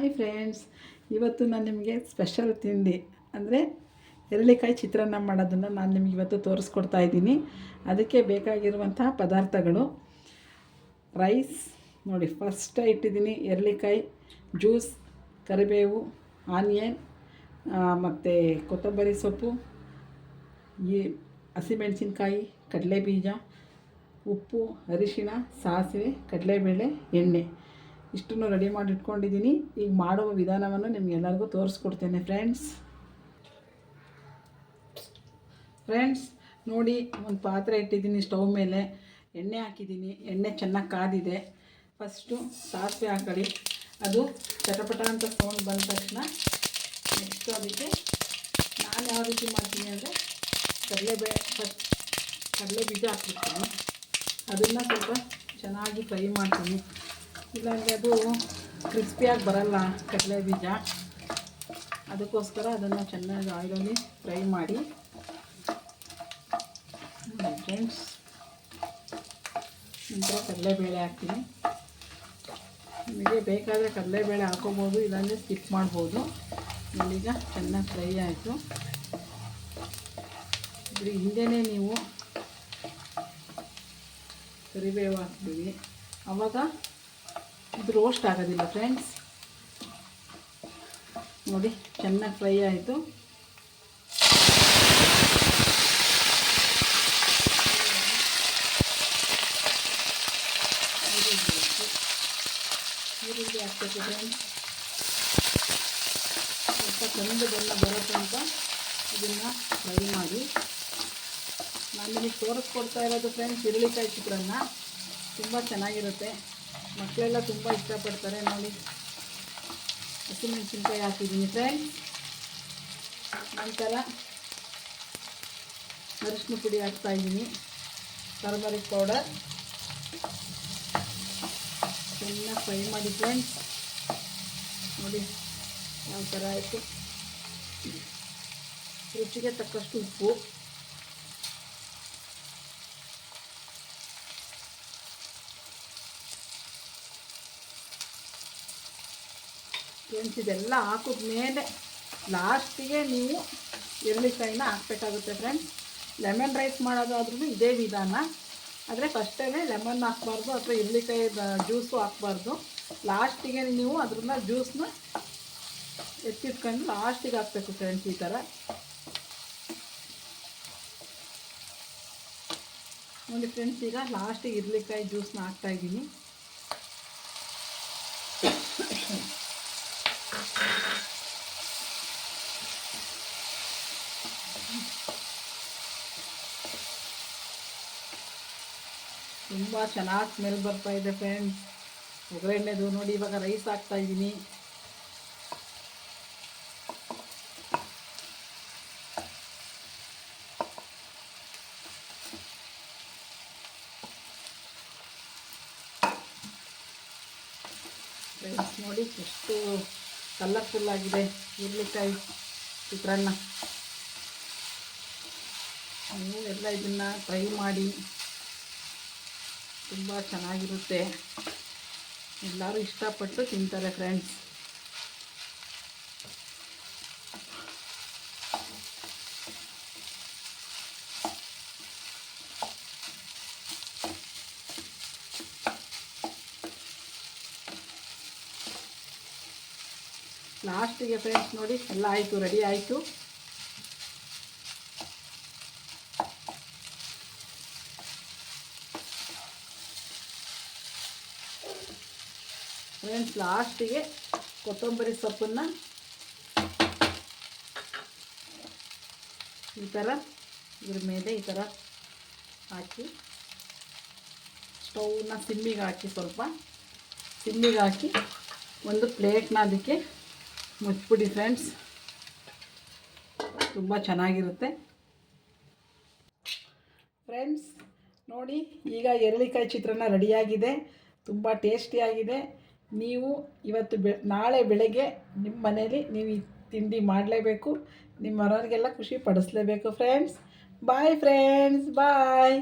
Hi friends, ಇವತ್ತು ನಾನು ನಿಮಗೆ ಸ್ಪೆಷಲ್ ತಿಂಡಿ ಅಂದರೆ ಎರಳಿಕಾಯಿ ಚಿತ್ರಾನ್ನ ಮಾಡೋದನ್ನು ನಾನು ನಿಮಗೆ ಇವತ್ತು ತೋರಿಸ್ಕೊಡ್ತಾ ಇದ್ದೀನಿ. ಅದಕ್ಕೆ ಬೇಕಾಗಿರುವಂತಹ ಪದಾರ್ಥಗಳು ರೈಸ್ ನೋಡಿ, ಫಸ್ಟ್ ಇಟ್ಟಿದ್ದೀನಿ. ಎರಳಿಕಾಯಿ ಜ್ಯೂಸ್, ಕರಿಬೇವು, ಆನಿಯನ್ ಮತ್ತು ಕೊತ್ತಂಬರಿ ಸೊಪ್ಪು, ಈ ಹಸಿಮೆಣಸಿನ್ಕಾಯಿ, ಕಡಲೆಬೀಜ, ಉಪ್ಪು, ಅರಿಶಿಣ, ಸಾಸಿವೆ, ಕಡಲೆಬೇಳೆ, ಎಣ್ಣೆ ಇಷ್ಟನ್ನು ರೆಡಿ ಮಾಡಿ ಇಟ್ಕೊಂಡಿದ್ದೀನಿ. ಈಗ ಮಾಡುವ ವಿಧಾನವನ್ನು ನಿಮಗೆಲ್ಲರಿಗೂ ತೋರಿಸ್ಕೊಡ್ತೇನೆ ಫ್ರೆಂಡ್ಸ್ ನೋಡಿ, ಒಂದು ಪಾತ್ರೆ ಇಟ್ಟಿದ್ದೀನಿ ಸ್ಟವ್ ಮೇಲೆ. ಎಣ್ಣೆ ಹಾಕಿದ್ದೀನಿ. ಎಣ್ಣೆ ಚೆನ್ನಾಗಿ ಕಾದಿದೆ. ಫಸ್ಟು ಸಾಸಿವೆ ಹಾಕೊಳ್ಳಿ. ಅದು ಚಟಪಟ ಅಂತ ಸೌಂಡ್ ಬಂದ ತಕ್ಷಣ ನೆಕ್ಸ್ಟು ಅದಕ್ಕೆ ನಾನು ಯಾವ ರೀತಿ ಮಾಡ್ತೀನಿ ಅಂದರೆ ಕಡಲೆ ಬೀಜ ಹಾಕ್ಬಿಡ್ತೀನಿ. ಅದನ್ನು ಸ್ವಲ್ಪ ಚೆನ್ನಾಗಿ ಫ್ರೈ ಮಾಡ್ತೀನಿ. ಇಲ್ಲಾಂದರೆ ಅದು ಕ್ರಿಸ್ಪಿಯಾಗಿ ಬರಲ್ಲ ಕಡಲೆ ಬೀಜ. ಅದಕ್ಕೋಸ್ಕರ ಅದನ್ನು ಚೆನ್ನಾಗಿ ಆಯಿಲಲ್ಲಿ ಫ್ರೈ ಮಾಡಿ ಫ್ರೆಂಡ್ಸ್. ನಂತರ ಕಡಲೆಬೇಳೆ ಹಾಕ್ತೀನಿ. ನಿಮಗೆ ಬೇಕಾದರೆ ಕಡಲೆಬೇಳೆ ಹಾಕೋಬೋದು, ಇಲ್ಲಾಂದರೆ ಸ್ಕಿಪ್ ಮಾಡ್ಬೋದು. ಈಗ ಚೆನ್ನಾಗಿ ಫ್ರೈ ಆಯಿತು. ಇದ್ರ ಹಿಂದೆಯೇ ನೀವು ಕರಿಬೇವು ಹಾಕ್ತೀವಿ, ಆವಾಗ ಇದು ರೋಸ್ಟ್ ಆಗೋದಿಲ್ಲ ಫ್ರೆಂಡ್ಸ್. ನೋಡಿ, ಚೆನ್ನಾಗಿ ಫ್ರೈ ಆಯಿತು. ಈರುಳ್ಳಿ ಹಾಕ್ಬೇಕು ಫ್ರೆಂಡ್ಸ್. ಸ್ವಲ್ಪ ಕಂದು ಬಣ್ಣ ಬರೋ ತನಕ ಇದನ್ನು ಫ್ರೈ ಮಾಡಿ. ನಾನು ನಿಮಗೆ ತೋರಿಸ್ಕೊಡ್ತಾ ಇರೋದು ಫ್ರೆಂಡ್ಸ್ ಎರಳಿಕಾಯಿ ಚಿತ್ರಾನ್ನ. ತುಂಬ ಚೆನ್ನಾಗಿರುತ್ತೆ, ಮಕ್ಕಳೆಲ್ಲ ತುಂಬ ಇಷ್ಟಪಡ್ತಾರೆ. ನೋಡಿ, ಹಸಿಮೆಣಸಿನ್ಕಾಯಿ ಹಾಕಿದ್ದೀನಿ ಫ್ರೆಂಡ್ಸ್. ನಂತರ ಅರಿಶಿನ ಪುಡಿ ಹಾಕ್ತಾಯಿದ್ದೀನಿ, ಟರ್ಮರಿಕ್ ಪೌಡರ್. ಚೆನ್ನಾಗಿ ಫ್ರೈ ಮಾಡಿ ಫ್ರೆಂಡ್ಸ್. ನೋಡಿ ಯಾವ ಥರ ಆಯಿತು. ರುಚಿಗೆ ತಕ್ಕಷ್ಟು ಉಪ್ಪು, ಫ್ರೆಂಡ್ಸ್. ಇದೆಲ್ಲ ಹಾಕಿದ್ಮೇಲೆ ಲಾಸ್ಟಿಗೆ ನೀವು ಎರಳಿಕಾಯಿನ ಹಾಕಬೇಕಾಗುತ್ತೆ ಫ್ರೆಂಡ್ಸ್. ಲೆಮನ್ ರೈಸ್ ಮಾಡೋದಾದ್ರೂ ಇದೇ ವಿಧಾನ, ಆದರೆ ಫಸ್ಟೇ ಲೆಮನ್ ಹಾಕ್ಬಾರ್ದು ಅಥವಾ ಎರಳಿಕಾಯಿ ಜ್ಯೂಸು ಹಾಕ್ಬಾರ್ದು. ಲಾಸ್ಟಿಗೆ ನೀವು ಅದ್ರನ್ನ ಜ್ಯೂಸನ್ನ ಎತ್ತಿಟ್ಕೊಂಡು ಲಾಸ್ಟಿಗೆ ಹಾಕಬೇಕು ಫ್ರೆಂಡ್ಸ್. ಈ ಥರ ನೋಡಿ ಫ್ರೆಂಡ್ಸ್. ಈಗ ಲಾಸ್ಟಿಗೆ ಎರಳಿಕಾಯಿ ಜ್ಯೂಸನ್ನ ಹಾಕ್ತಾಯಿದ್ದೀನಿ. ತುಂಬ ಚೆನ್ನಾಗಿ ಸ್ಮೆಲ್ ಬರ್ತಾ ಇದೆ ಫ್ರೆಂಡ್ಸ್, ಒಗ್ಗರಣೆದು. ನೋಡಿ, ಇವಾಗ ರೈಸ್ ಹಾಕ್ತಾಯಿದ್ದೀನಿ. ಫ್ರೆಂಡ್ಸ್ ನೋಡಿ, ಎಷ್ಟು ಕಲರ್ಫುಲ್ಲಾಗಿದೆ ಎರಳಿಕಾಯಿ ಚಿತ್ರಾನ್ನ. ನೀವು ಎಲ್ಲ ಇದನ್ನು ಟ್ರೈ ಮಾಡಿ, ತುಂಬ ಚೆನ್ನಾಗಿರುತ್ತೆ. ಎಲ್ಲರೂ ಇಷ್ಟಪಟ್ಟು ತಿಂತಾರೆ ಫ್ರೆಂಡ್ಸ್. ಲಾಸ್ಟಿಗೆ ಫ್ರೆಂಡ್ಸ್ ನೋಡಿ, ಎಲ್ಲ ಆಯಿತು, ರೆಡಿ ಆಯಿತು. ಫ್ರೆಂಡ್ಸ್, ಲಾಸ್ಟಿಗೆ ಕೊತ್ತಂಬರಿ ಸೊಪ್ಪನ್ನು ಈ ಥರ ಇದ್ರ ಮೇಲೆ ಈ ಥರ ಹಾಕಿ ಸ್ಟೌವ್ನ ಸಿಮ್ಮಿಗೆ ಹಾಕಿ, ಸ್ವಲ್ಪ ಸಿಮ್ಮಿಗೆ ಹಾಕಿ ಒಂದು ಪ್ಲೇಟ್ನ ಅದಕ್ಕೆ ಮುಚ್ಚಿಬಿಡಿ ಫ್ರೆಂಡ್ಸ್. ತುಂಬ ಚೆನ್ನಾಗಿರುತ್ತೆ ಫ್ರೆಂಡ್ಸ್. ನೋಡಿ, ಈಗ ಎರಳಿಕಾಯಿ ಚಿತ್ರಾನ್ನ ರೆಡಿಯಾಗಿದೆ. ತುಂಬ ಟೇಸ್ಟಿಯಾಗಿದೆ. ನೀವು ಇವತ್ತು ನಾಳೆ ಬೆಳಗ್ಗೆ ನಿಮ್ಮ ಮನೇಲಿ ನೀವು ಈ ತಿಂಡಿ ಮಾಡಲೇಬೇಕು. ನಿಮ್ಮ ಮನೆಯವರಿಗೆಲ್ಲ ಖುಷಿ ಪಡಿಸ್ಲೇಬೇಕು ಫ್ರೆಂಡ್ಸ್. ಬಾಯ್ ಫ್ರೆಂಡ್ಸ್, ಬಾಯ್.